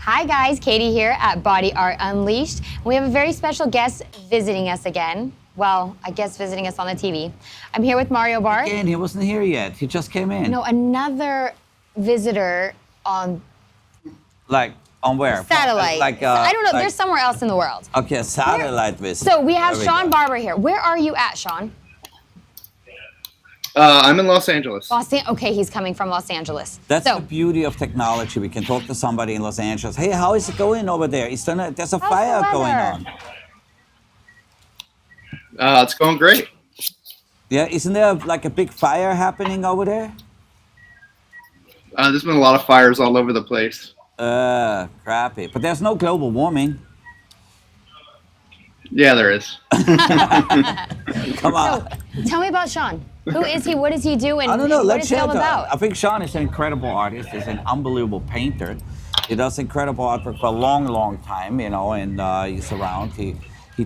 Hi guys, Katie here at Body Art Unleashed. We have a very special guest visiting us again. Well, I guess visiting us on the TV. I'm here with Mario Bar. Again, he wasn't here yet. He just came in. No, another visitor on Like, on where? satellite. I don't know, there's somewhere else in the world. Okay, a satellite visit. So we have There Shawn go. Barber here. Where are you at, Shawn? I'm in Los Angeles. Okay, he's coming from Los Angeles. That's so, the beauty of technology. We can talk to somebody in Los Angeles. Hey, how is it going over there? There's a fire going on. It's going great. Yeah, isn't there like a big fire happening over there? There's been a lot of fires all over the place. Crappy. But there's no global warming. Yeah, there is. Come on. So, tell me about Shawn. Who is he? What does he do? And I don't know. what Let's is he share all about? I think Shawn is an incredible artist. He's an unbelievable painter. He does incredible artwork for a long, long time, and he's around. He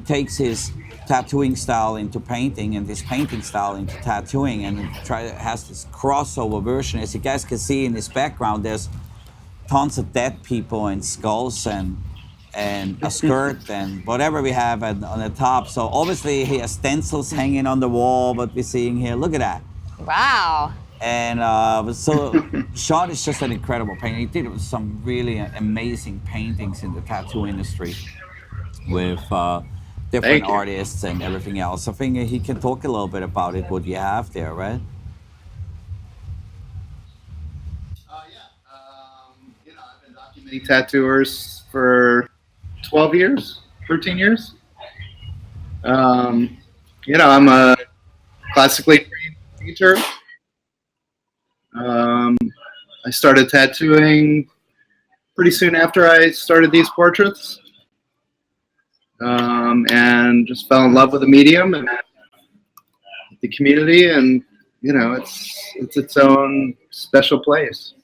takes his tattooing style into painting and this painting style into tattooing, and has this crossover version. As you guys can see in his background, there's tons of dead people and skulls and a skirt and whatever we have on the top. So obviously he has stencils hanging on the wall, what we're seeing here. Look at that. Wow. And so Shawn is just an incredible painter. He did some really amazing paintings in the tattoo industry with different artists and everything else. I think he can talk a little bit about it, what you have there, right? I've been documenting tattooers for 12 years, 13 years. I'm a classically trained painter. I started tattooing pretty soon after I started these portraits, and just fell in love with the medium and the community, and it's its own special place.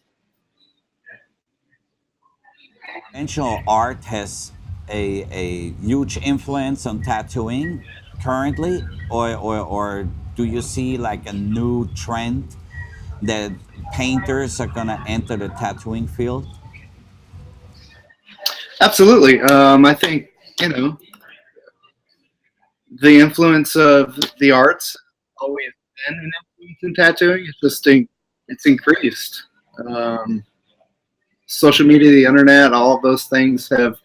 Conventional art has a huge influence on tattooing currently, or do you see like a new trend that painters are going to enter the tattooing field? Absolutely. I think the influence of the arts always been an influence in tattooing. It's increased. Social media, the internet, all of those things have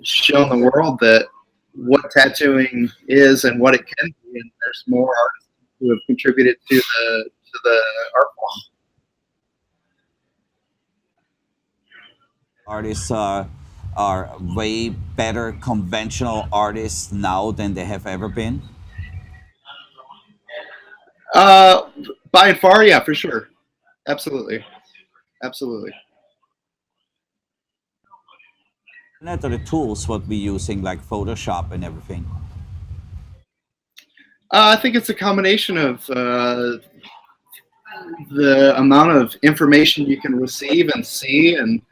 shown the world that what tattooing is and what it can be, and there's more artists who have contributed to the art form. Artists are way better conventional artists now than they have ever been. By and far, yeah, for sure. Absolutely. What are the tools what we're using, like Photoshop and everything? I think it's a combination of the amount of information you can receive and see, and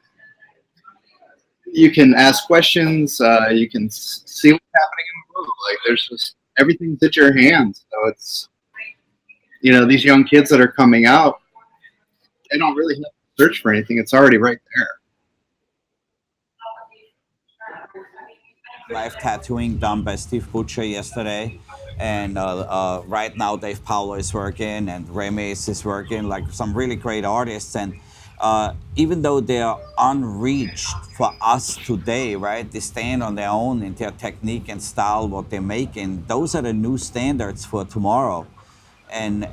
you can ask questions. You can see what's happening in the world. Like, there's just everything's at your hands. So it's these young kids that are coming out, they don't really have to search for anything. It's already right there. Live tattooing done by Steve Butcher yesterday, and right now Dave Paulo is working and Remes is working, like some really great artists. And even though they are unreached for us today, right? They stand on their own in their technique and style, what they're making. Those are the new standards for tomorrow. And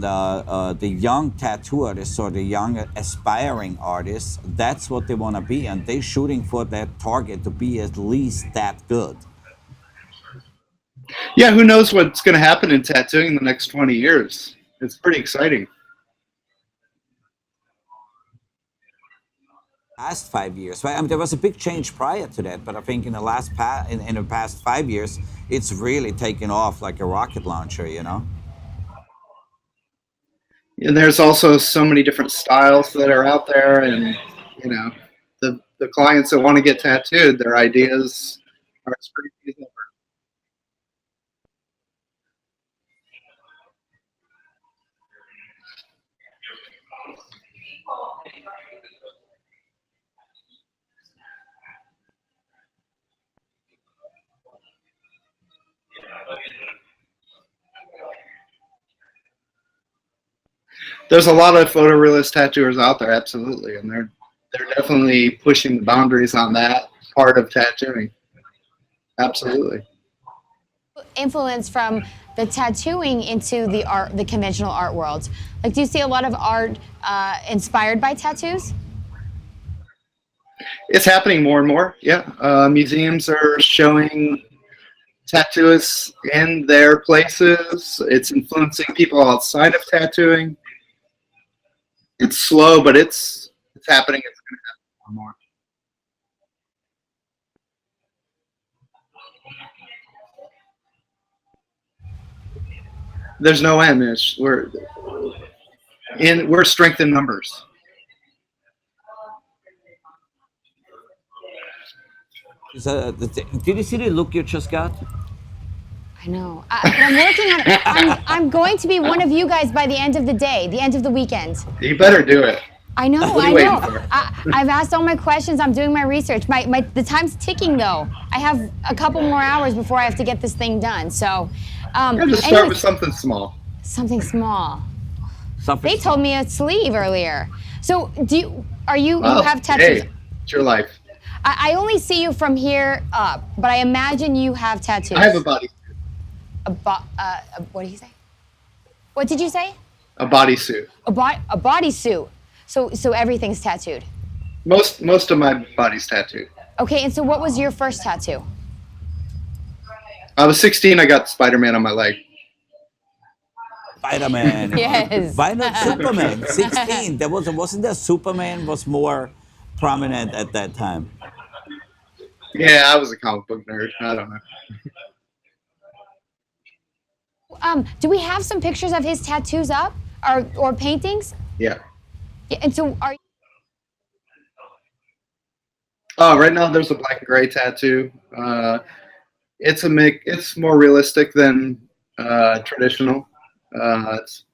the young tattoo artists or the young aspiring artists, that's what they want to be, and they're shooting for that target to be at least that good. Yeah, who knows what's going to happen in tattooing in the next 20 years? It's pretty exciting. Last 5 years, right? I mean, there was a big change prior to that, but I think in the past 5 years, it's really taken off like a rocket launcher, And there's also so many different styles that are out there, and the clients that want to get tattooed, their ideas are pretty reasonable. There's a lot of photorealist tattooers out there, absolutely, and they're definitely pushing the boundaries on that part of tattooing. Absolutely. Influence from the tattooing into the conventional art world. Like, do you see a lot of art inspired by tattoos? It's happening more and more. Yeah, museums are showing tattooists in their places. It's influencing people outside of tattooing. It's slow, but it's happening. It's going to happen more and more. There's no end. We're strength in numbers. Did you see the look you just got? I know. But I'm working on it. I'm going to be one of you guys by the end of the day, the end of the weekend. You better do it. I know. What are I you waiting know. for? I've asked all my questions. I'm doing my research. The time's ticking though. I have a couple more hours before I have to get this thing done. So, Just start with something small. something small. Something They told me a sleeve earlier. So, you Well, have tattoos? Hey, it's your life. I only see you from here up, but I imagine you have tattoos. I have a body. What did he say? What did you say? A bodysuit. A bodysuit. So everything's tattooed. Most of my body's tattooed. Okay, and so what was your first tattoo? I was 16. I got Spider-Man on my leg. Spider-Man. Yes. Why not Superman? 16. Wasn't there Superman was more prominent at that time? Yeah, I was a comic book nerd. I don't know. Do we have some pictures of his tattoos up or paintings? Yeah. Yeah, and so are Oh, right now there's a black and gray tattoo. It's more realistic than traditional. It's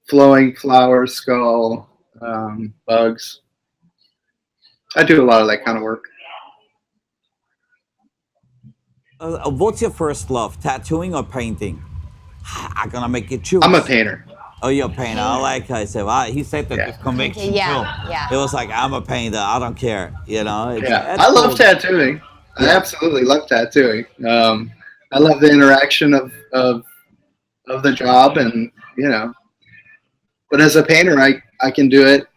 flowing flowers, skull, bugs. I do a lot of that kind of work. What's your first love, tattooing or painting? I'm gonna make you choose. I'm a painter. Oh, you're a painter. I like how he said. Well, he said that Yeah. with conviction Yeah, too. yeah. It was like I'm a painter. I don't care. You know. Yeah, that's I love cool. tattooing. I absolutely love tattooing. I love the interaction of the job, and But as a painter, I can do it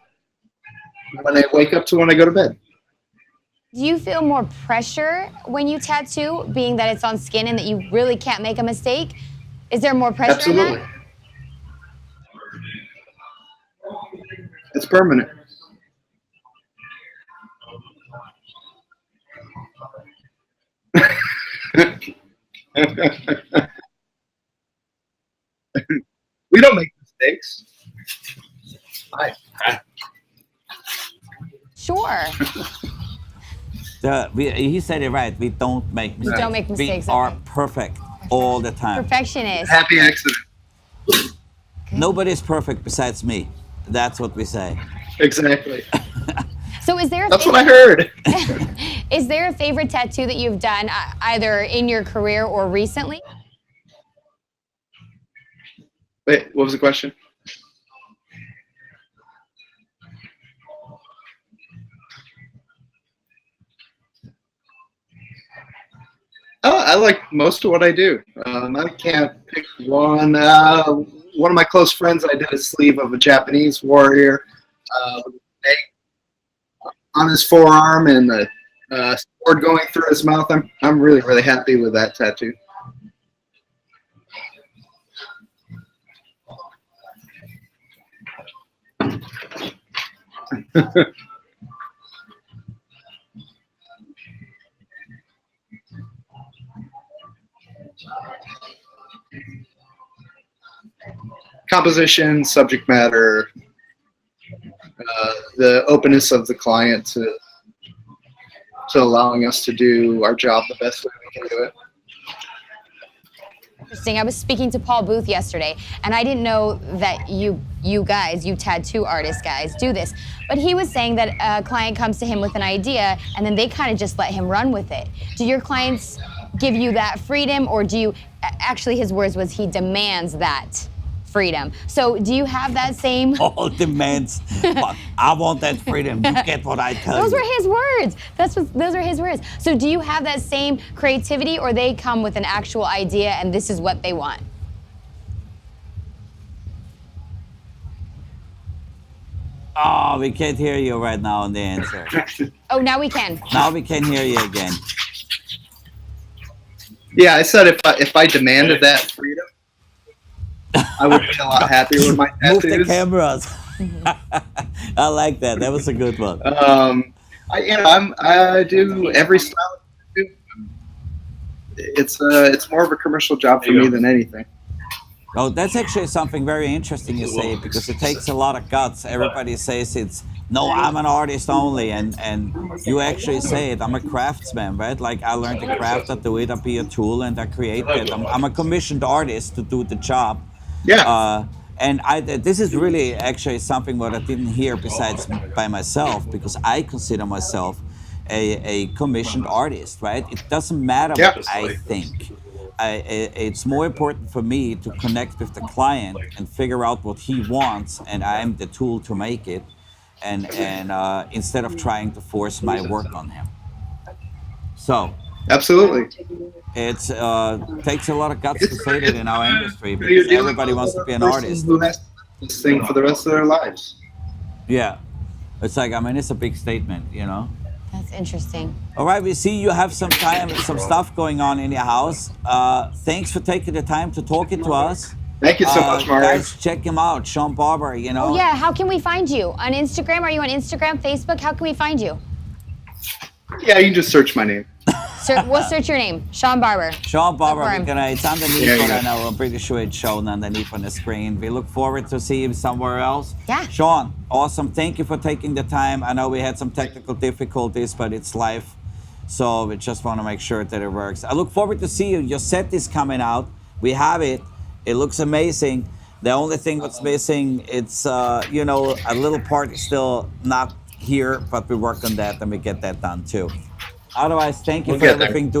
when I wake up to when I go to bed. Do you feel more pressure when you tattoo, being that it's on skin and that you really can't make a mistake? Is there more pressure Absolutely. in that? It's permanent. We don't make mistakes. Sure. He said it right. We don't make mistakes. don't make mistakes, We are okay. perfect all the time. Perfectionist. Happy accident. Nobody's perfect besides me. That's what we say. Exactly. So is there That's what I heard. is there a favorite tattoo that you've done either in your career or recently? Wait, what was the question? I like most of what I do. I can't pick one. One of my close friends, I did a sleeve of a Japanese warrior with a snake on his forearm and a sword going through his mouth. I'm really, really happy with that tattoo. Composition, subject matter, the openness of the client to allowing us to do our job the best way we can do it. Interesting. I was speaking to Paul Booth yesterday, and I didn't know that you tattoo artist guys, do this. But he was saying that a client comes to him with an idea, and then they kind of just let him run with it. Do your clients give you that freedom, or do you? Actually, his words was he demands that freedom. So do you have that same? All demands, but I want that freedom. You get what I tell Those you. were his words. Those are his words. So do you have that same creativity, or they come with an actual idea and this is what they want? Oh, we can't hear you right now on the answer. Oh, now we can. Now we can hear you again. Yeah, I said if I demanded that freedom, I would be a lot happier with my Move the tattoos. cameras. I like that. That was a good one. I do every style. It's more of a commercial job for me than anything. Oh, that's actually something very interesting you say, because it takes a lot of guts. Everybody says it's, no, I'm an artist only, and you actually say it, I'm a craftsman, right? Like, I learned the craft, I do it, I be a tool, and I create it. I'm a commissioned artist to do the job. Yeah. And this is really actually something what I didn't hear besides by myself, because I consider myself a commissioned artist, right? It doesn't matter what I think. It's more important for me to connect with the client and figure out what he wants, and I'm the tool to make it, and instead of trying to force my work on him. So Absolutely. it's takes a lot of guts to say that in our industry, You're because dealing everybody with wants to be an person artist. who has to do this thing for the rest of their lives. Yeah, it's like, I mean, it's a big statement, you know. That's interesting. All right, we see you have some time, some stuff going on in your house. Thanks for taking the time to talk it to us. Thank you so much, Mario. Guys, check him out, Shawn Barber. You know. Oh yeah, how can we find you? On Instagram? Are you on Instagram, Facebook? How can we find you? Yeah, you can just search my name. We'll search your name, Shawn Barber. Shawn Barber, Look for him. it's underneath, Yeah, but yeah. I know, I'm pretty sure it's shown underneath on the screen. We look forward to see him somewhere else. Yeah. Shawn, awesome. Thank you for taking the time. I know we had some technical difficulties, but it's life. So we just want to make sure that it works. I look forward to see you. Your set is coming out. We have it. It looks amazing. The only thing that's missing, it's, you know, a little part is still not here, but we work on that and we get that done too. Otherwise, thank you We'll for get there. everything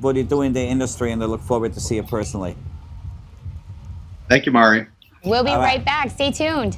what you do in the industry, and I look forward to see you personally. Thank you, Mari. We'll be All right. right back. Stay tuned.